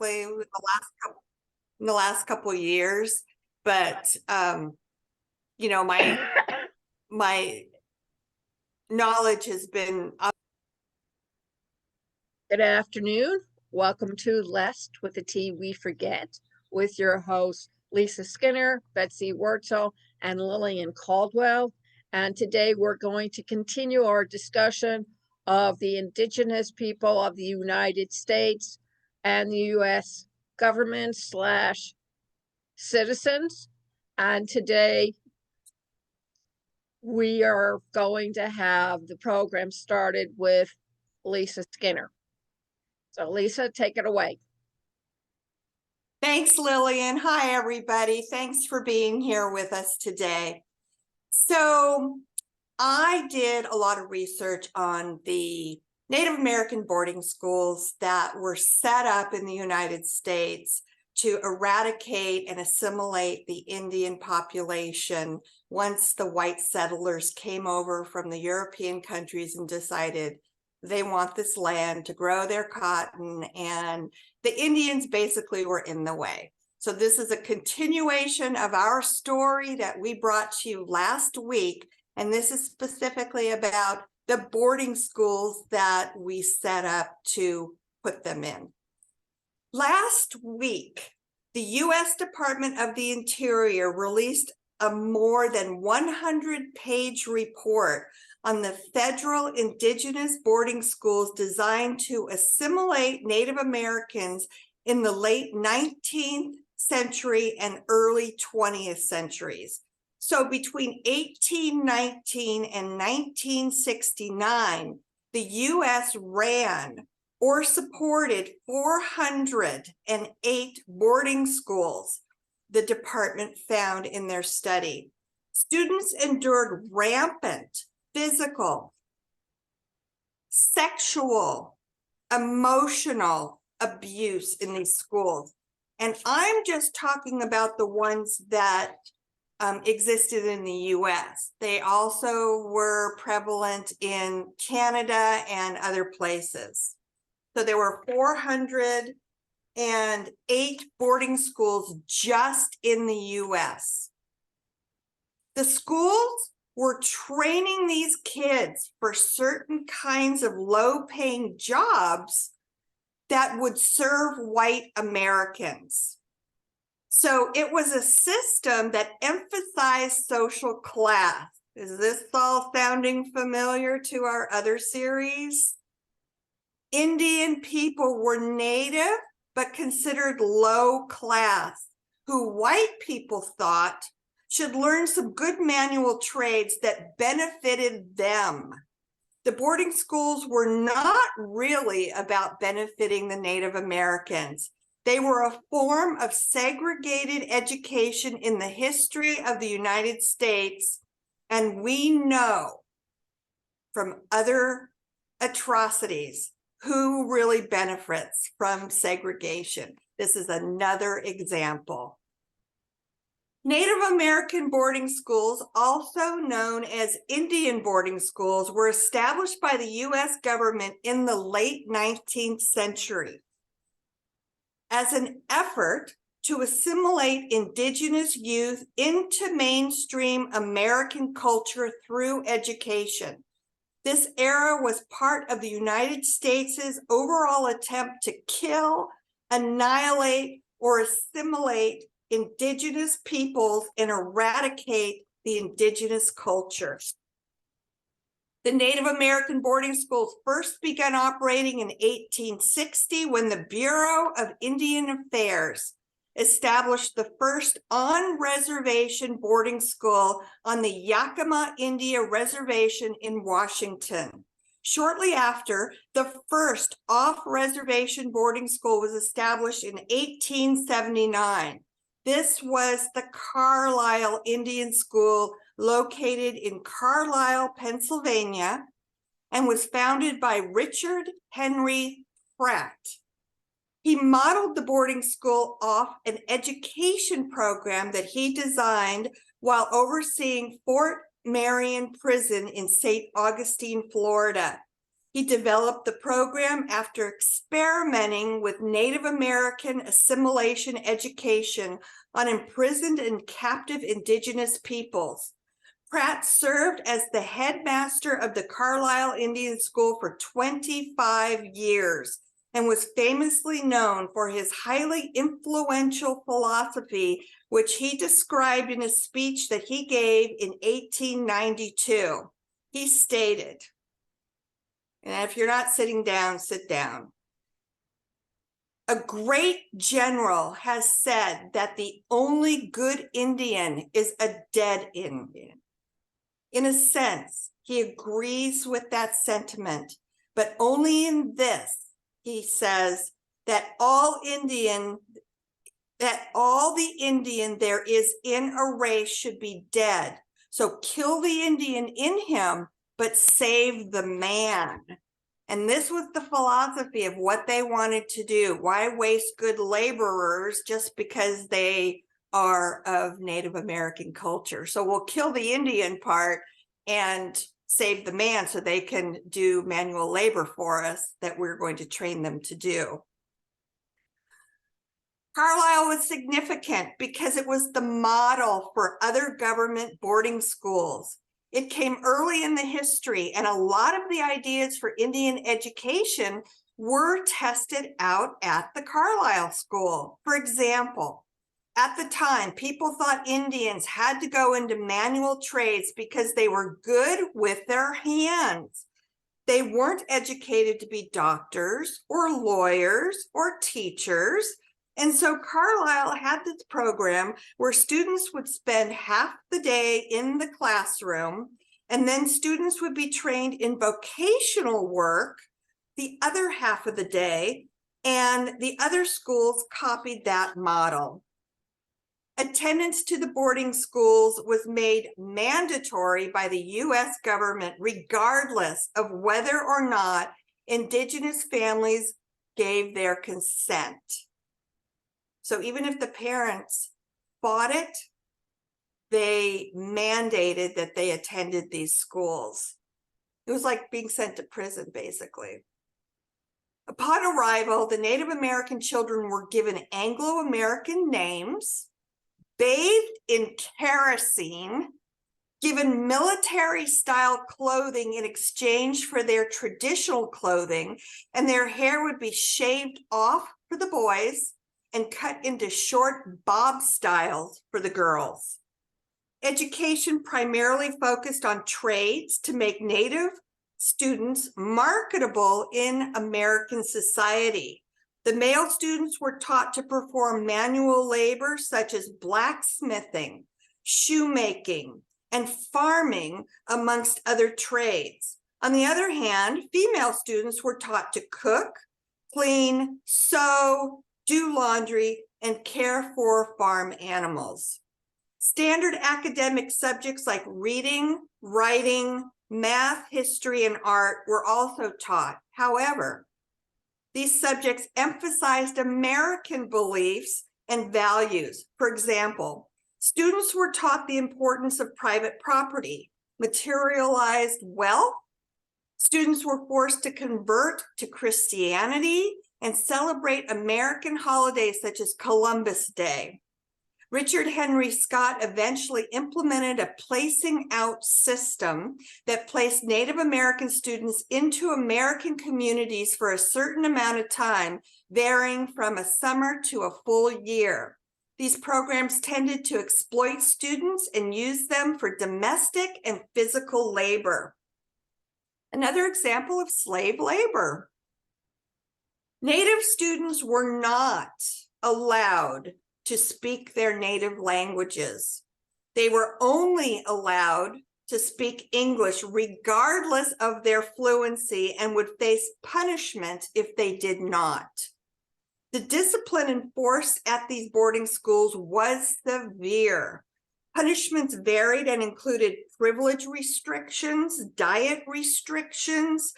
in the last couple of years, but you know, my knowledge has been up. Good afternoon. Welcome to Lest with the Tea We Forget with your hosts Lisa Skinner, Betsy Wurtzel, and Lillian Cauldwell. And today we're going to continue our discussion of the Indigenous people of the United States and the U.S. government / citizens. And today we are going to have the program started with Lisa Skinner. So Lisa, take it away. Thanks, Lillian. Hi, everybody. Thanks for being here with us today. So I did a lot of research on the Native American boarding schools that were set up in the United States to eradicate and assimilate the Indian population once the white settlers came over from the European countries and decided they want this land to grow their cotton, and the Indians basically were in the way. So this is a continuation of our story that we brought to you last week, and this is specifically about the boarding schools that we set up to put them in. Last week, the U.S. Department of the Interior released a more than 100-page report on the federal indigenous boarding schools designed to assimilate Native Americans in the late 19th century and early 20th centuries. So between 1819 and 1969, the U.S. ran or supported 408 boarding schools, the department found in their study. Students endured rampant physical, sexual, emotional abuse in these schools. And I'm just talking about the ones that existed in the US. They also were prevalent in Canada and other places. So there were 408 boarding schools just in the US. The schools were training these kids for certain kinds of low-paying jobs that would serve white Americans. So it was a system that emphasized social class. Is this all sounding familiar to our other series? Indian people were native but considered low class, who white people thought should learn some good manual trades that benefited them. The boarding schools were not really about benefiting the Native Americans. They were a form of segregated education in the history of the United States, and we know from other atrocities who really benefits from segregation. This is another example. Native American boarding schools, also known as Indian boarding schools, were established by the U.S. government in the late 19th century as an effort to assimilate indigenous youth into mainstream American culture through education. This era was part of the United States' overall attempt to kill, annihilate, or assimilate indigenous peoples and eradicate the indigenous culture. The Native American boarding schools first began operating in 1860 when the Bureau of Indian Affairs established the first on-reservation boarding school on the Yakima Indian Reservation in Washington. Shortly after, the first off-reservation boarding school was established in 1879. This was the Carlisle Indian School, located in Carlisle, Pennsylvania, and was founded by Richard Henry Pratt. He modeled the boarding school off an education program that he designed while overseeing Fort Marion Prison in St. Augustine, Florida. He developed the program after experimenting with Native American assimilation education on imprisoned and captive Indigenous peoples. Pratt served as the headmaster of the Carlisle Indian School for 25 years and was famously known for his highly influential philosophy, which he described in a speech that he gave in 1892. He stated, and if you're not sitting down, sit down. A great general has said that the only good Indian is a dead Indian. In a sense, he agrees with that sentiment, but only in this, he says that all the Indian there is in a race should be dead. So kill the Indian in him, but save the man. And this was the philosophy of what they wanted to do. Why waste good laborers just because they are of Native American culture? So we'll kill the Indian part and save the man so they can do manual labor for us that we're going to train them to do. Carlisle was significant because it was the model for other government boarding schools. It came early in the history, and a lot of the ideas for Indian education were tested out at the Carlisle School. For example, at the time, people thought Indians had to go into manual trades because they were good with their hands. They weren't educated to be doctors or lawyers or teachers. And so Carlisle had this program where students would spend half the day in the classroom, and then students would be trained in vocational work the other half of the day, and the other schools copied that model. Attendance to the boarding schools was made mandatory by the U.S. government, regardless of whether or not Indigenous families gave their consent. So even if the parents fought it, they mandated that they attended these schools. It was like being sent to prison, basically. Upon arrival, the Native American children were given Anglo-American names, bathed in kerosene, given military-style clothing in exchange for their traditional clothing, and their hair would be shaved off for the boys and cut into short bob styles for the girls. Education primarily focused on trades to make Native students marketable in American society. The male students were taught to perform manual labor such as blacksmithing, shoemaking, and farming, amongst other trades. On the other hand, female students were taught to cook, clean, sew, do laundry, and care for farm animals. Standard academic subjects like reading, writing, math, history, and art were also taught. However, these subjects emphasized American beliefs and values. For example, students were taught the importance of private property, materialized wealth. Students were forced to convert to Christianity and celebrate American holidays such as Columbus Day. Richard Henry Scott eventually implemented a placing out system that placed Native American students into American communities for a certain amount of time, varying from a summer to a full year. These programs tended to exploit students and use them for domestic and physical labor. Another example of slave labor. Native students were not allowed to speak their native languages. They were only allowed to speak English regardless of their fluency and would face punishment if they did not. The discipline enforced at these boarding schools was severe. Punishments varied and included privilege restrictions, diet restrictions,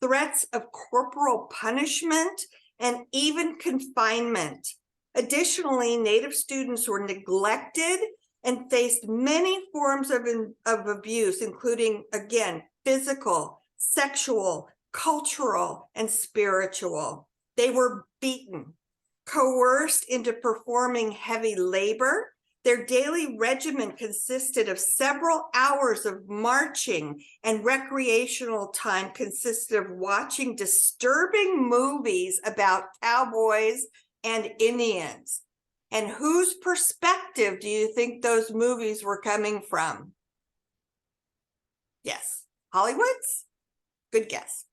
threats of corporal punishment, and even confinement. Additionally, Native students were neglected and faced many forms of abuse, including, again, physical, sexual, cultural, and spiritual. They were beaten, coerced into performing heavy labor. Their daily regimen consisted of several hours of marching, and recreational time consisted of watching disturbing movies about cowboys and Indians. And whose perspective do you think those movies were coming from? Yes, Hollywood's? Good guess.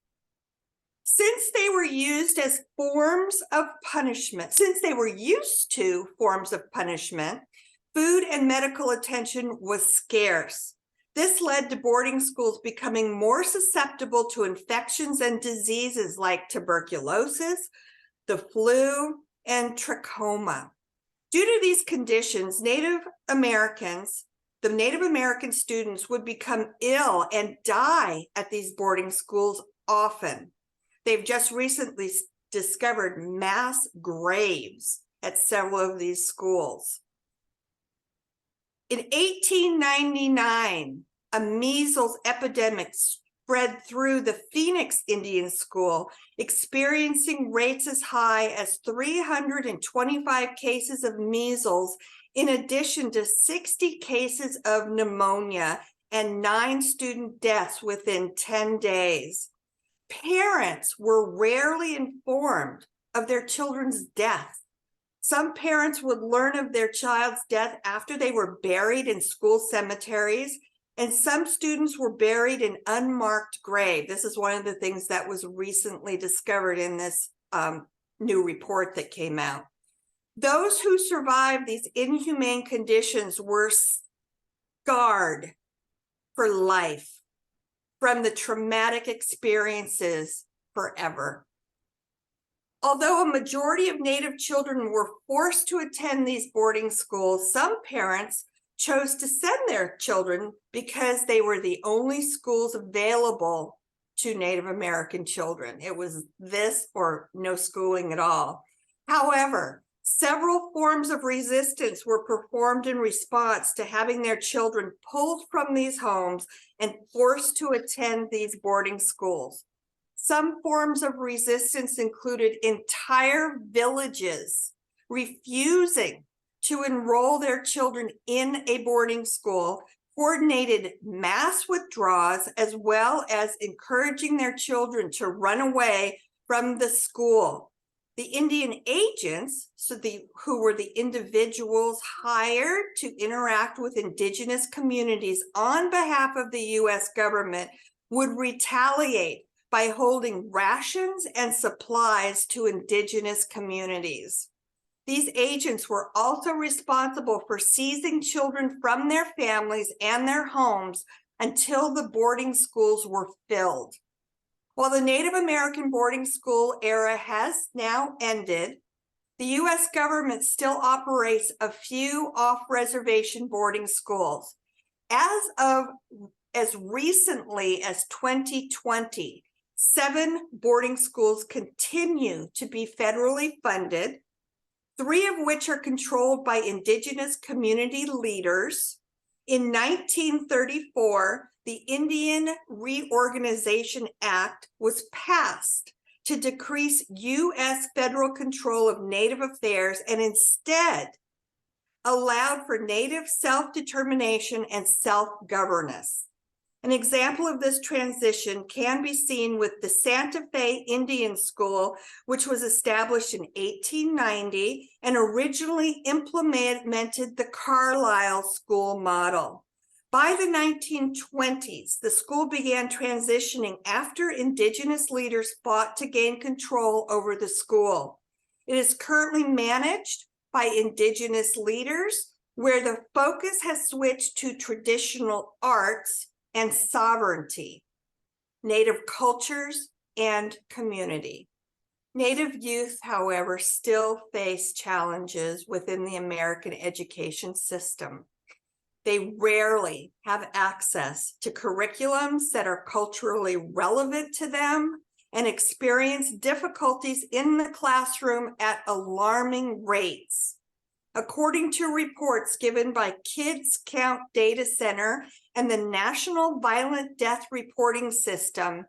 Since they were used as forms of punishment, since they were used to forms of punishment, food and medical attention was scarce. This led to boarding schools becoming more susceptible to infections and diseases like tuberculosis, the flu, and trachoma. Due to these conditions, the Native American students would become ill and die at these boarding schools often. They've just recently discovered mass graves at several of these schools. In 1899, a measles epidemic spread through the Phoenix Indian School, experiencing rates as high as 325 cases of measles, in addition to 60 cases of pneumonia and 9 student deaths within 10 days. Parents were rarely informed of their children's death. Some parents would learn of their child's death after they were buried in school cemeteries, and some students were buried in unmarked grave. This is one of the things that was recently discovered in this new report that came out. Those who survived these inhumane conditions were scarred for life from the traumatic experiences forever. Although a majority of Native children were forced to attend these boarding schools, some parents chose to send their children because they were the only schools available to Native American children. It was this or no schooling at all. However, several forms of resistance were performed in response to having their children pulled from these homes and forced to attend these boarding schools. Some forms of resistance included entire villages refusing to enroll their children in a boarding school, coordinated mass withdrawals, as well as encouraging their children to run away from the school. The Indian agents, who were the individuals hired to interact with Indigenous communities on behalf of the U.S. government, would retaliate by holding rations and supplies to Indigenous communities. These agents were also responsible for seizing children from their families and their homes until the boarding schools were filled. While the Native American boarding school era has now ended, the U.S. government still operates a few off-reservation boarding schools. As recently as 2020, 7 boarding schools continue to be federally funded, 3 of which are controlled by Indigenous community leaders. In 1934, the Indian Reorganization Act was passed to decrease U.S. federal control of Native affairs and instead allowed for Native self-determination and self-governance. An example of this transition can be seen with the Santa Fe Indian School, which was established in 1890 and originally implemented the Carlisle school model. By the 1920s, the school began transitioning after Indigenous leaders fought to gain control over the school. It is currently managed by Indigenous leaders, where the focus has switched to traditional arts and sovereignty, Native cultures, and community. Native youth, however, still face challenges within the American education system. They rarely have access to curriculums that are culturally relevant to them and experience difficulties in the classroom at alarming rates. According to reports given by Kids Count Data Center and the National Violent Death Reporting System,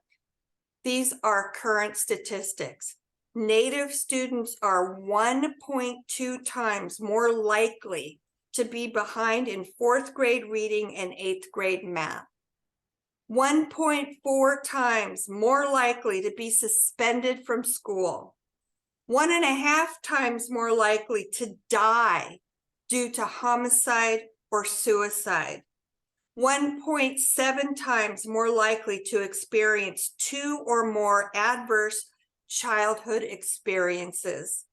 These are current statistics. Native students are 1.2 times more likely to be behind in 4th grade reading and 8th grade math. 1.4 times more likely to be suspended from school. 1.5 times more likely to die due to homicide or suicide. 1.7 times more likely to experience 2 or more adverse childhood experiences.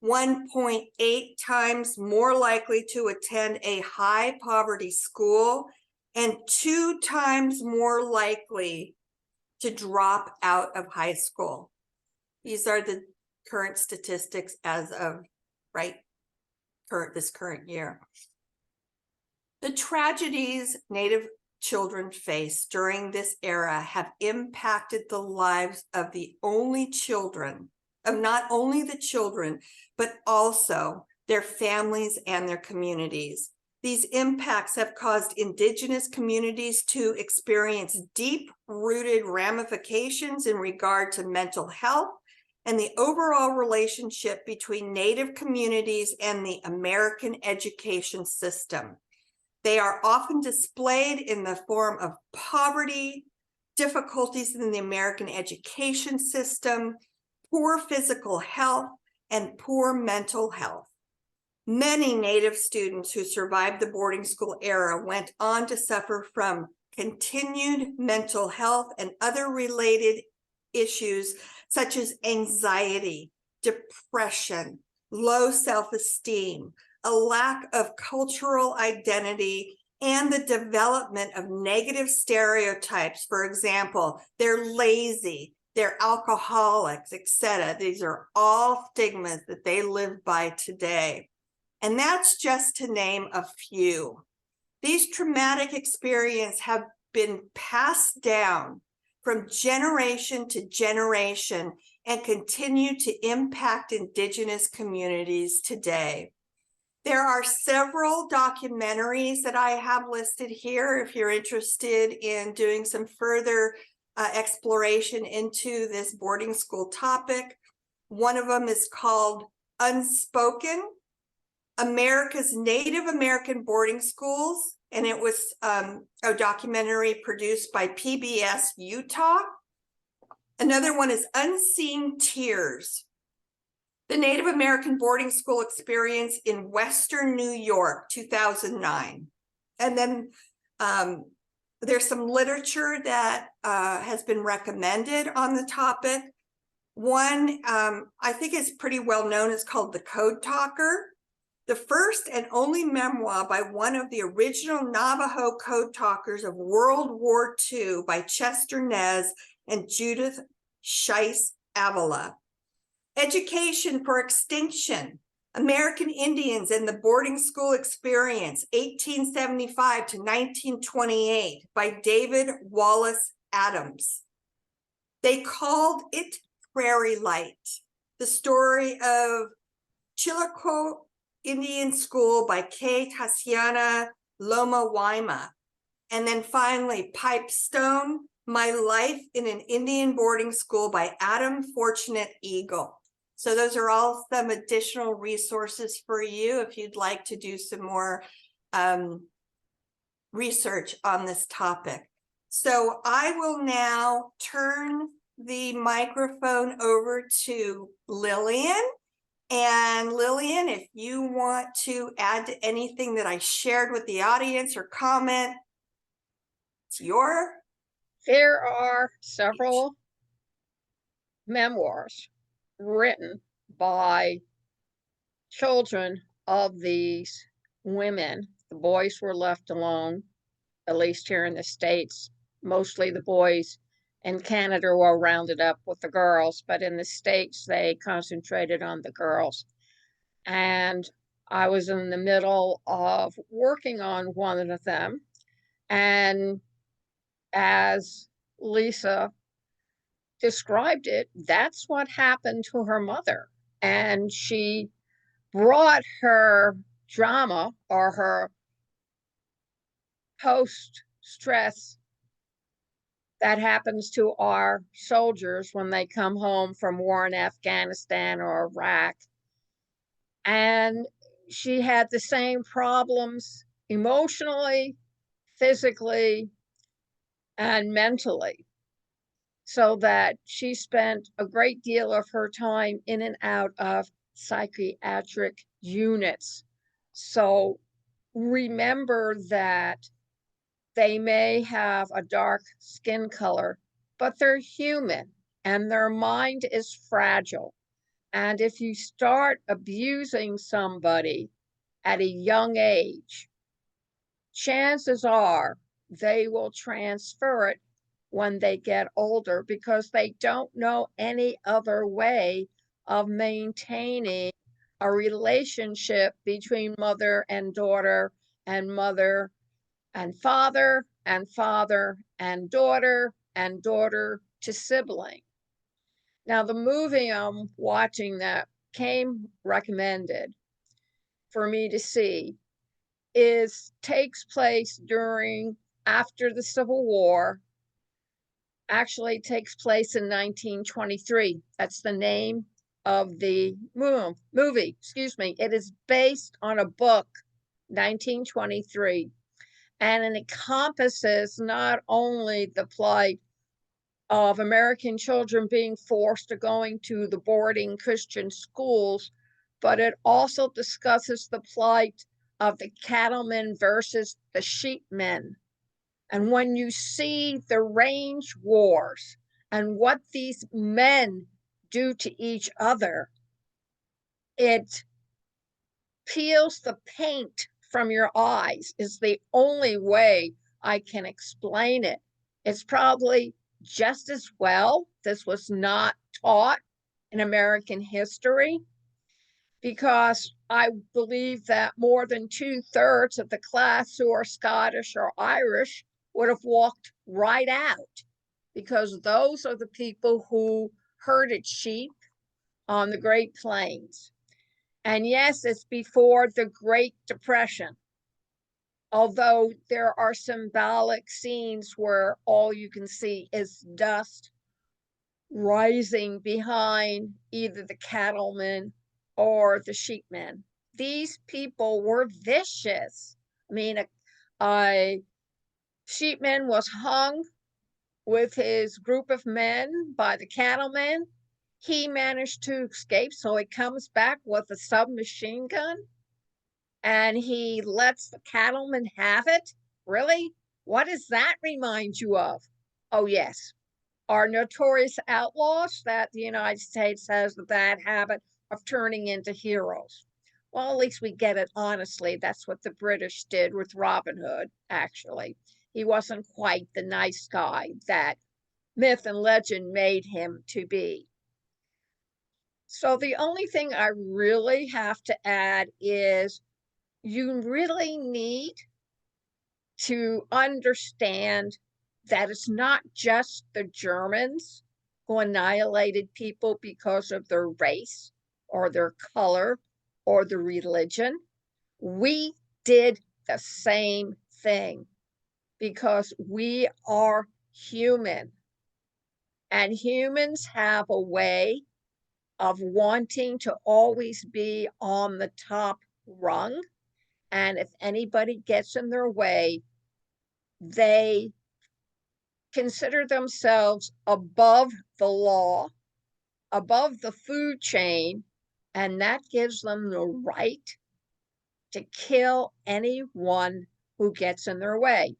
1.8 times more likely to attend a high poverty school, and 2 times more likely to drop out of high school. These are the current statistics as of this current year. The tragedies Native children face during this era have impacted the lives of not only the children, but also their families and their communities. These impacts have caused Indigenous communities to experience deep-rooted ramifications in regard to mental health and the overall relationship between Native communities and the American education system. They are often displayed in the form of poverty, difficulties in the American education system, poor physical health, and poor mental health. Many Native students who survived the boarding school era went on to suffer from continued mental health and other related issues such as anxiety, depression, low self-esteem, a lack of cultural identity, and the development of negative stereotypes. For example, they're lazy, they're alcoholics, etc. These are all stigmas that they live by today. And that's just to name a few. These traumatic experiences have been passed down from generation to generation and continue to impact Indigenous communities today. There are several documentaries that I have listed here if you're interested in doing some further exploration into this boarding school topic. One of them is called Unspoken: America's Native American Boarding Schools, and it was a documentary produced by PBS Utah. Another one is Unseen Tears: The Native American Boarding School Experience in Western New York, 2009. And then there's some literature that has been recommended on the topic. One I think is pretty well known. It's called The Code Talker, the first and only memoir by one of the original Navajo code talkers of World War II by Chester Nez and Judith Scheiss Avila. Education for Extinction: American Indians and the Boarding School Experience, 1875 to 1928 by David Wallace Adams. They called it Prairie Light: The Story of Chillicothe Indian School by K. Tatiana Loma Waima. And then finally, Pipestone: My Life in an Indian Boarding School by Adam Fortunate Eagle. So those are all some additional resources for you if you'd like to do some more research on this topic. So I will now turn the microphone over to Lillian. And Lillian, if you want to add to anything that I shared with the audience or comment, it's your. There are several memoirs written by children of these women. The boys were left alone, at least here in the States. Mostly the boys in Canada were rounded up with the girls, but in the States, they concentrated on the girls. And I was in the middle of working on one of them. And as Lisa described it, that's what happened to her mother. And she brought her drama or her post-stress That happens to our soldiers when they come home from war in Afghanistan or Iraq. And she had the same problems emotionally, physically, and mentally, so that she spent a great deal of her time in and out of psychiatric units. So remember that they may have a dark skin color, but they're human and their mind is fragile. And if you start abusing somebody at a young age, chances are they will transfer it when they get older because they don't know any other way of maintaining a relationship between mother and daughter and mother and father and daughter to sibling. Now, the movie I'm watching that came recommended for me to see takes place during after the Civil War. Actually takes place in 1923. That's the name of the movie. Excuse me. It is based on a book, 1923, and it encompasses not only the plight of American children being forced to going to the boarding Christian schools, but it also discusses the plight of the cattlemen versus the sheepmen. And when you see the range wars and what these men do to each other, it peels the paint from your eyes, is the only way I can explain it. It's probably just as well this was not taught in American history, because I believe that more than 2/3 of the class who are Scottish or Irish would have walked right out, because those are the people who herded sheep on the Great Plains. And yes, it's before the Great Depression, although there are symbolic scenes where all you can see is dust rising behind either the cattlemen or the sheepmen. These people were vicious. I mean, a sheepman was hung with his group of men by the cattlemen. He managed to escape, so he comes back with a submachine gun and he lets the cattlemen have it. Really? What does that remind you of? Oh, yes, are notorious outlaws that the United States has the bad habit of turning into heroes. Well, at least we get it honestly. That's what the British did with Robin Hood, actually. He wasn't quite the nice guy that myth and legend made him to be. So the only thing I really have to add is you really need to understand that it's not just the Germans who annihilated people because of their race or their color or their religion. We did the same thing because we are human, and humans have a way of wanting to always be on the top rung. And if anybody gets in their way, they consider themselves above the law, above the food chain, and that gives them the right to kill anyone who gets in their way.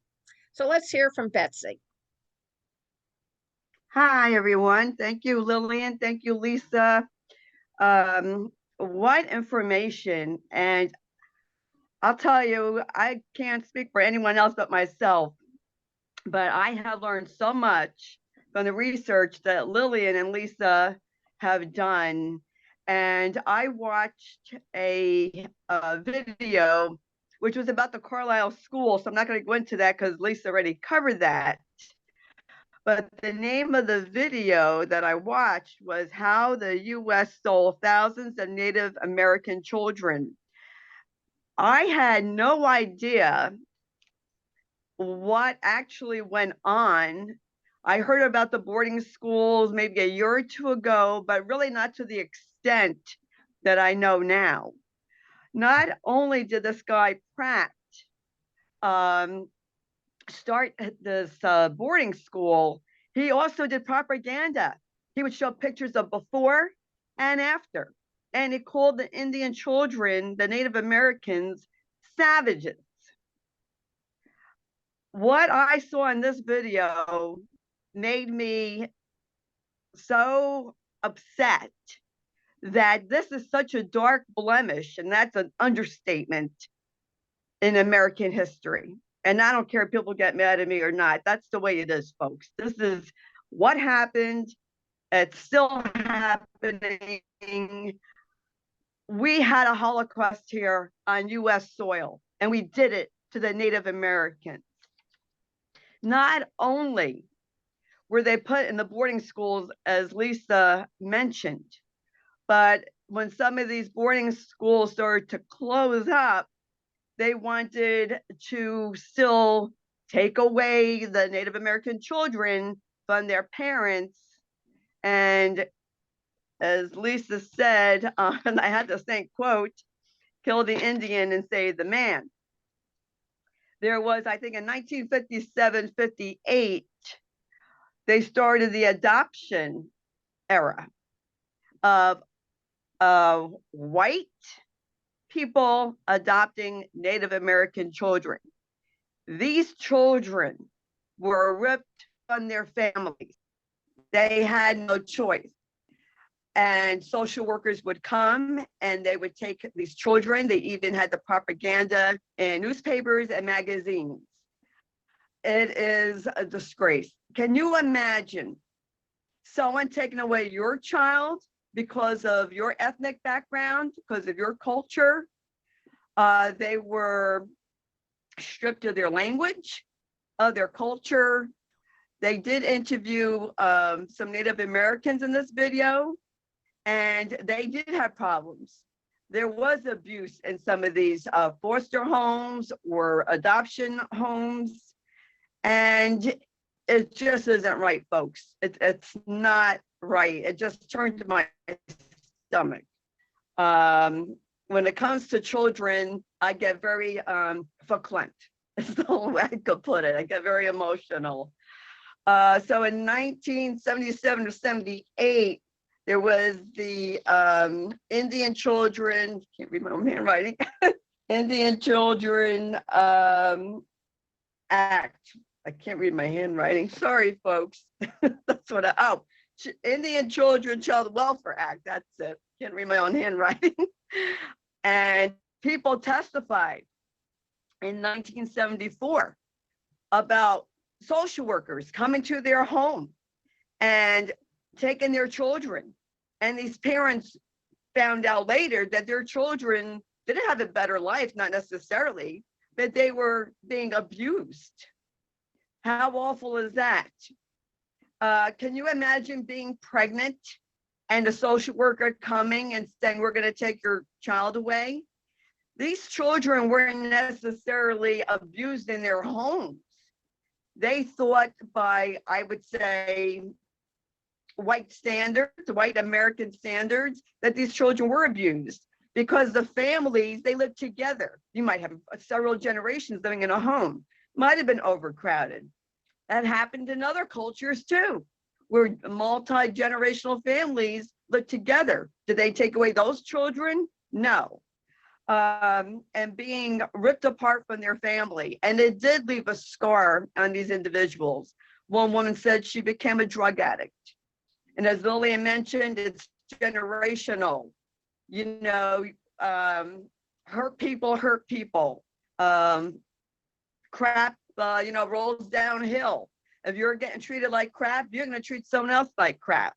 So let's hear from Betsy. Hi, everyone. Thank you, Lillian. Thank you, Lisa. What information. And I'll tell you, I can't speak for anyone else but myself, but I have learned so much from the research that Lillian and Lisa have done. And I watched a video which was about the Carlisle School. So I'm not going to go into that because Lisa already covered that. But the name of the video that I watched was How the U.S. Stole Thousands of Native American Children. I had no idea what actually went on I heard about the boarding schools maybe a year or two ago, but really not to the extent that I know now. Not only did this guy Pratt start this boarding school, he also did propaganda. He would show pictures of before and after, and he called the Indian children, the Native Americans, savages. What I saw in this video made me so upset that this is such a dark blemish, and that's an understatement in American history. And I don't care if people get mad at me or not. That's the way it is, folks. This is what happened. It's still happening. We had a Holocaust here on US soil, and we did it to the Native Americans. Not only were they put in the boarding schools, as Lisa mentioned, but when some of these boarding schools started to close up, they wanted to still take away the Native American children from their parents. And as Lisa said, and I had the same quote, kill the Indian and save the man. There was, I think in 1957, 58, they started the adoption era of white people adopting Native American children. These children were ripped from their families. They had no choice. And social workers would come and they would take these children. They even had the propaganda in newspapers and magazines. It is a disgrace. Can you imagine someone taking away your child because of your ethnic background, because of your culture? They were stripped of their language, of their culture. They did interview some Native Americans in this video, and they did have problems. There was abuse in some of these foster homes or adoption homes, and it just isn't right, folks. It's not right. It just turned to my stomach. When it comes to children, I get very verklempt. That's the only way I could put it. I get very emotional. So in 1977 to 78, there was the Indian Children, can't read my own handwriting, Indian Children Act. I can't read my handwriting. Sorry, folks. That's what Indian Children Child Welfare Act. That's it. Can't read my own handwriting. And people testified in 1974 about social workers coming to their home and taking their children. And these parents found out later that their children didn't have a better life, not necessarily, but they were being abused. How awful is that? Can you imagine being pregnant and a social worker coming and saying, we're going to take your child away? These children weren't necessarily abused in their homes. They thought by, I would say, white standards, white American standards, that these children were abused because the families, they lived together. You might have several generations living in a home, might have been overcrowded. That happened in other cultures too, where multi-generational families lived together. Did they take away those children? No. And being ripped apart from their family. And it did leave a scar on these individuals. One woman said she became a drug addict. And as Lillian mentioned, it's generational. You know, hurt people hurt people. Crap, rolls downhill. If you're getting treated like crap, you're going to treat someone else like crap.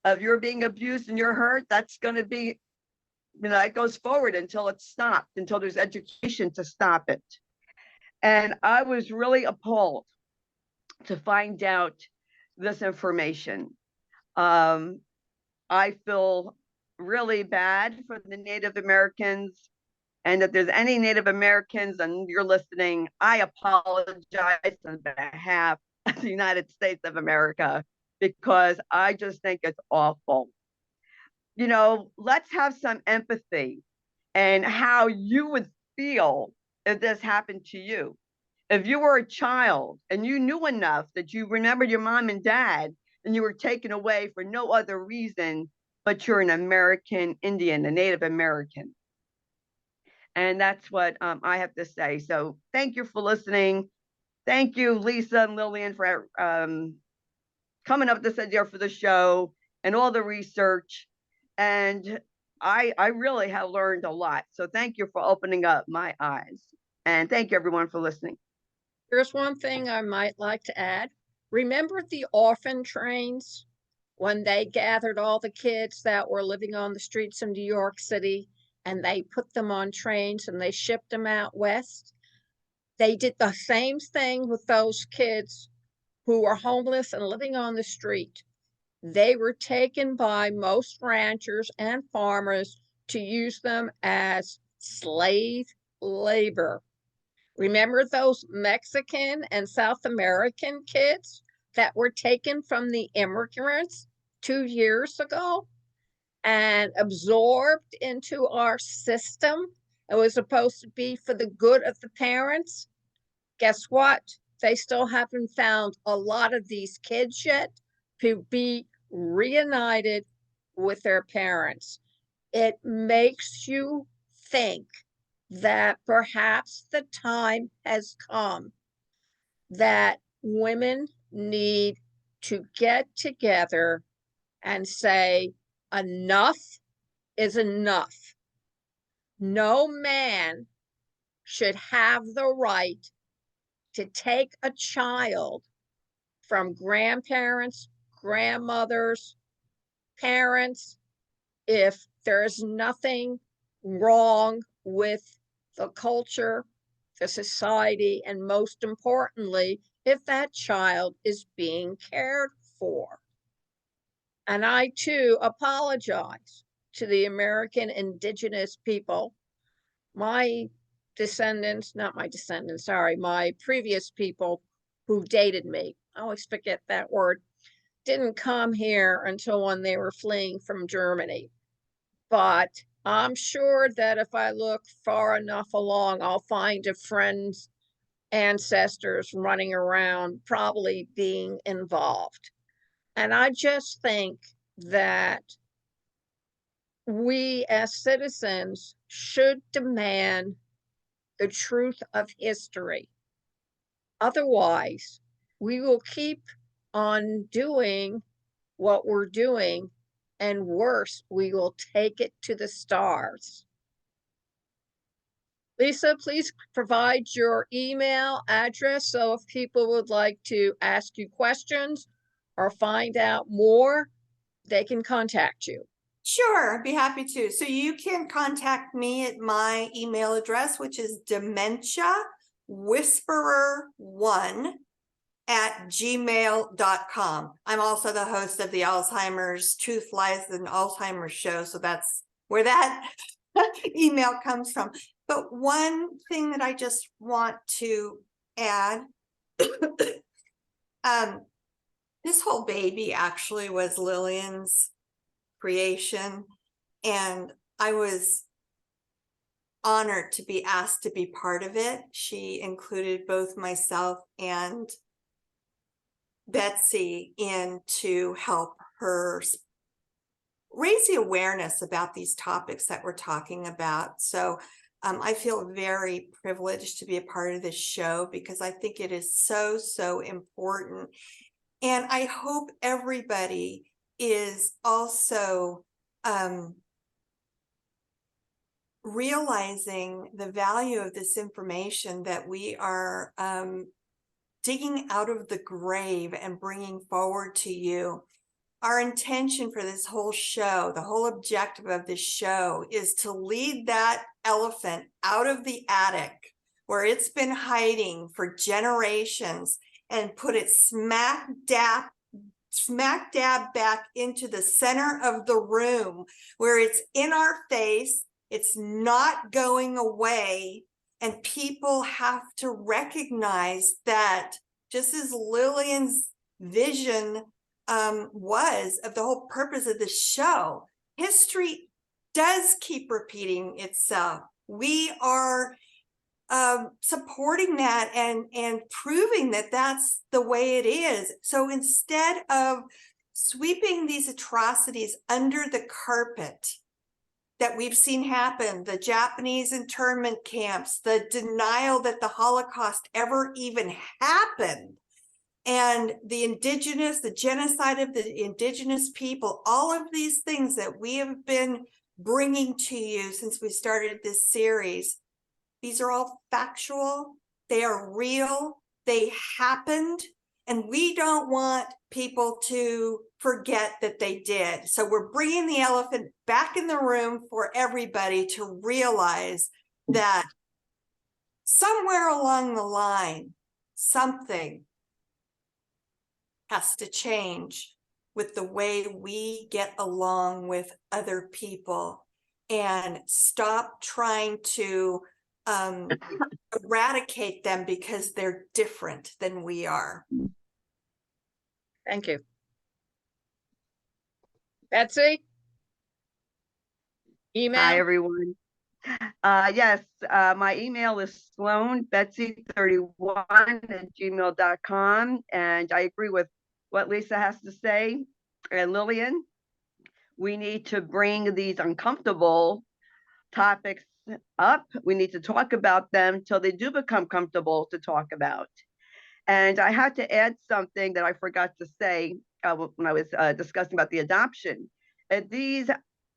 If you're being abused and you're hurt, that's going to be, it goes forward until it's stopped, until there's education to stop it. And I was really appalled to find out this information. I feel really bad for the Native Americans. And if there's any Native Americans and you're listening, I apologize on behalf the United States of America, because I just think it's awful. Let's have some empathy and how you would feel if this happened to you. If you were a child and you knew enough that you remembered your mom and dad and you were taken away for no other reason but you're an American Indian, a Native American. And that's what I have to say. So thank you for listening. Thank you, Lisa and Lillian, for coming up with this idea for the show and all the research. And I really have learned a lot. So thank you for opening up my eyes. And thank you, everyone, for listening. Here's one thing I might like to add. Remember the orphan trains when they gathered all the kids that were living on the streets of New York City and they put them on trains and they shipped them out west? They did the same thing with those kids who were homeless and living on the street. They were taken by most ranchers and farmers to use them as slave labor. Remember those Mexican and South American kids that were taken from the immigrants 2 years ago and absorbed into our system? It was supposed to be for the good of the parents. Guess what? They still haven't found a lot of these kids yet to be reunited with their parents. It makes you think that perhaps the time has come that women need to get together and say, enough is enough. No man should have the right to take a child from grandparents, grandmothers, parents, if there's nothing wrong with the culture, the society, and most importantly, if that child is being cared for. And I too apologize to the American Indigenous people. My descendants, not my descendants, sorry, my previous people who dated me, I always forget that word, didn't come here until when they were fleeing from Germany. But I'm sure that if I look far enough along, I'll find a friend's ancestors running around, probably being involved. And I just think that we as citizens should demand the truth of history. Otherwise, we will keep on doing what we're doing, and worse, we will take it to the stars. Lisa, please provide your email address so if people would like to ask you questions or find out more, they can contact you. Sure, I'd be happy to. So you can contact me at my email address, which is dementiawhisperer1@gmail.com. I'm also the host of the Alzheimer's Truth, Lies, and Alzheimer's show. So that's where that email comes from. But one thing that I just want to add, this whole baby actually was Lillian's creation, and I was honored to be asked to be part of it. She included both myself and Betsy in to help her raise the awareness about these topics that we're talking about. So I feel very privileged to be a part of this show because I think it is so, so important. And I hope everybody is also realizing the value of this information that we are digging out of the grave and bringing forward to you. Our intention for this whole show, the whole objective of this show, is to lead that elephant out of the attic where it's been hiding for generations and put it smack dab back into the center of the room where it's in our face, it's not going away, and people have to recognize that just as Lillian's vision was of the whole purpose of the show. History does keep repeating itself. We are supporting that and proving that that's the way it is. So instead of sweeping these atrocities under the carpet that we've seen happen, the Japanese internment camps, the denial that the Holocaust ever even happened, and the genocide of the indigenous people, all of these things that we have been bringing to you since we started this series, these are all factual, they are real, they happened, and we don't want people to forget that they did. So we're bringing the elephant back in the room for everybody to realize that somewhere along the line, something has to change with the way we get along with other people, and stop trying to eradicate them because they're different than we are. Thank you. Betsy? Email? Hi, everyone. Yes, my email is sloanbetsy31@gmail.com. And I agree with what Lisa has to say. And Lillian, we need to bring these uncomfortable topics up. We need to talk about them till they do become comfortable to talk about. And I had to add something that I forgot to say when I was discussing about the adoption. These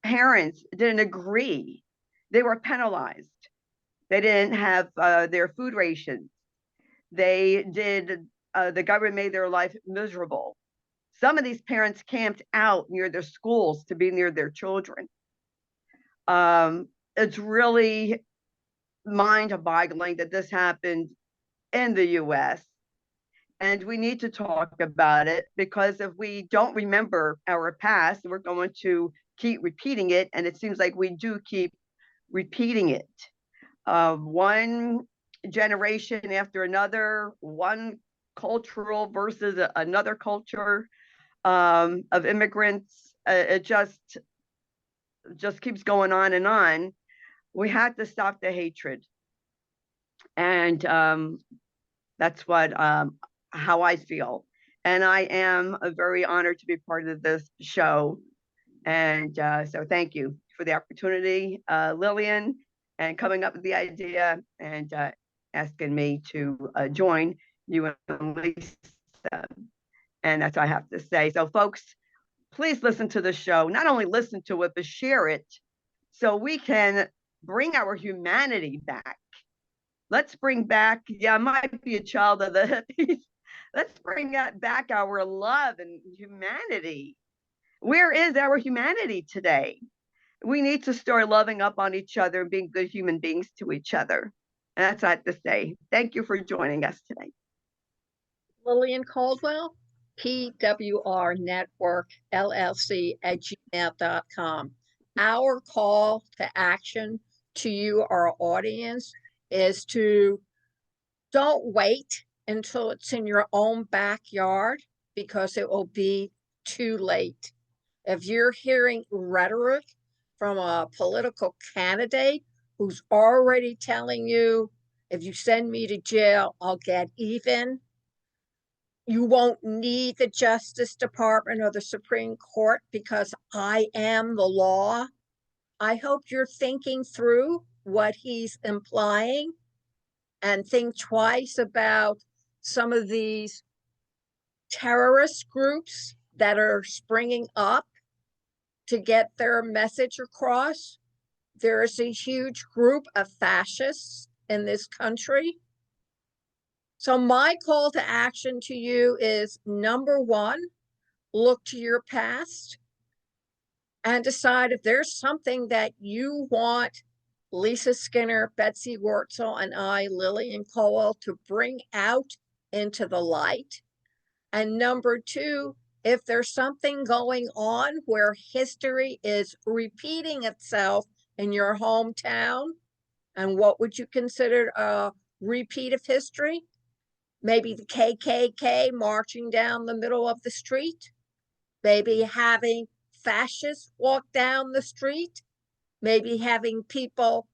parents didn't agree. They were penalized. They didn't have their food rations. They did, the government made their life miserable. Some of these parents camped out near their schools to be near their children. It's really mind-boggling that this happened in the US. And we need to talk about it, because if we don't remember our past, we're going to keep repeating it. And it seems like we do keep repeating it. One generation after another, one cultural versus another culture of immigrants. It just keeps going on and on. We have to stop the hatred. And that's what how I feel. And I am very honored to be part of this show. And so thank you for the opportunity, Lillian, and coming up with the idea and asking me to join you and Lisa. And that's what I have to say. So folks, please listen to the show. Not only listen to it, but share it so we can bring our humanity back. Let's bring back, I might be a child of the hippies. Let's bring back our love and humanity. Where is our humanity today? We need to start loving up on each other and being good human beings to each other. And that's what I have to say. Thank you for joining us today. Lillian Cauldwell, PWR Network LLC @gmail.com. Our call to action to you, our audience, is to don't wait until it's in your own backyard, because it will be too late. If you're hearing rhetoric from a political candidate who's already telling you, if you send me to jail, I'll get even, you won't need the Justice Department or the Supreme Court because I am the law. I hope you're thinking through what he's implying and think twice about some of these terrorist groups that are springing up to get their message across. There is a huge group of fascists in this country. So my call to action to you is, number one, look to your past and decide if there's something that you want Lisa Skinner, Betsy Wurtzel, and I, Lillian Cauldwell, to bring out into the light. And number two, if there's something going on where history is repeating itself in your hometown, and what would you consider a repeat of history? maybe the KKK marching down the middle of the street, maybe having fascists walk down the street, maybe having people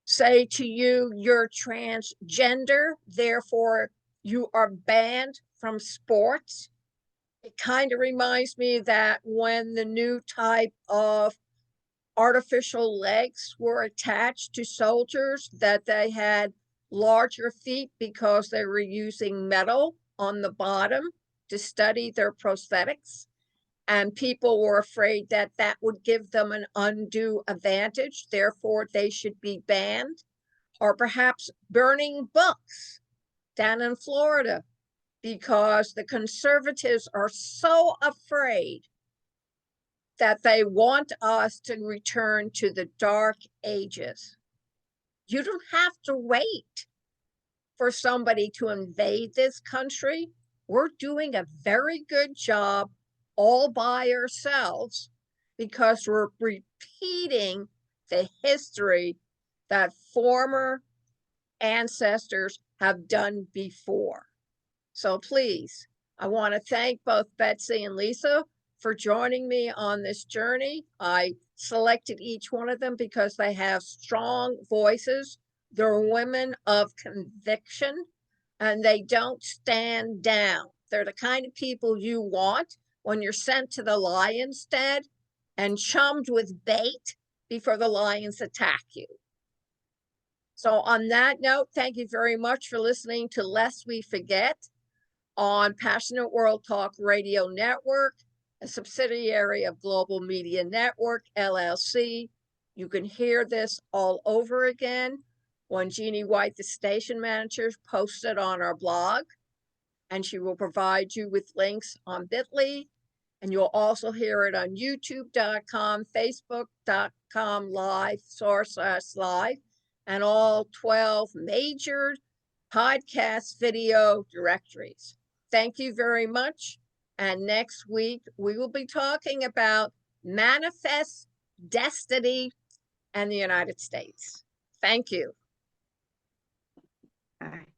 say to you, you're transgender, therefore you are banned from sports. It kind of reminds me that when the new type of artificial legs were attached to soldiers, that they had larger feet because they were using metal on the bottom to study their prosthetics. And people were afraid that that would give them an undue advantage, therefore they should be banned. Or perhaps burning books down in Florida because the conservatives are so afraid that they want us to return to the dark ages. You don't have to wait for somebody to invade this country. We're doing a very good job all by ourselves because we're repeating the history that former ancestors have done before. So please, I want to thank both Betsy and Lisa for joining me on this journey. I selected each one of them because they have strong voices. They're women of conviction and they don't stand down. They're the kind of people you want when you're sent to the lion's den and chummed with bait before the lions attack you. So on that note, thank you very much for listening to Lest We Forget on Passionate World Talk Radio Network, a subsidiary of Global Media Network, LLC. You can hear this all over again when Jeannie White, the station manager, posts it on our blog, and she will provide you with links on Bitly, and you'll also hear it on youtube.com, facebook.com/live, and all 12 major podcast video directories. Thank you very much. And next week, we will be talking about manifest destiny and the United States. Thank you. All right.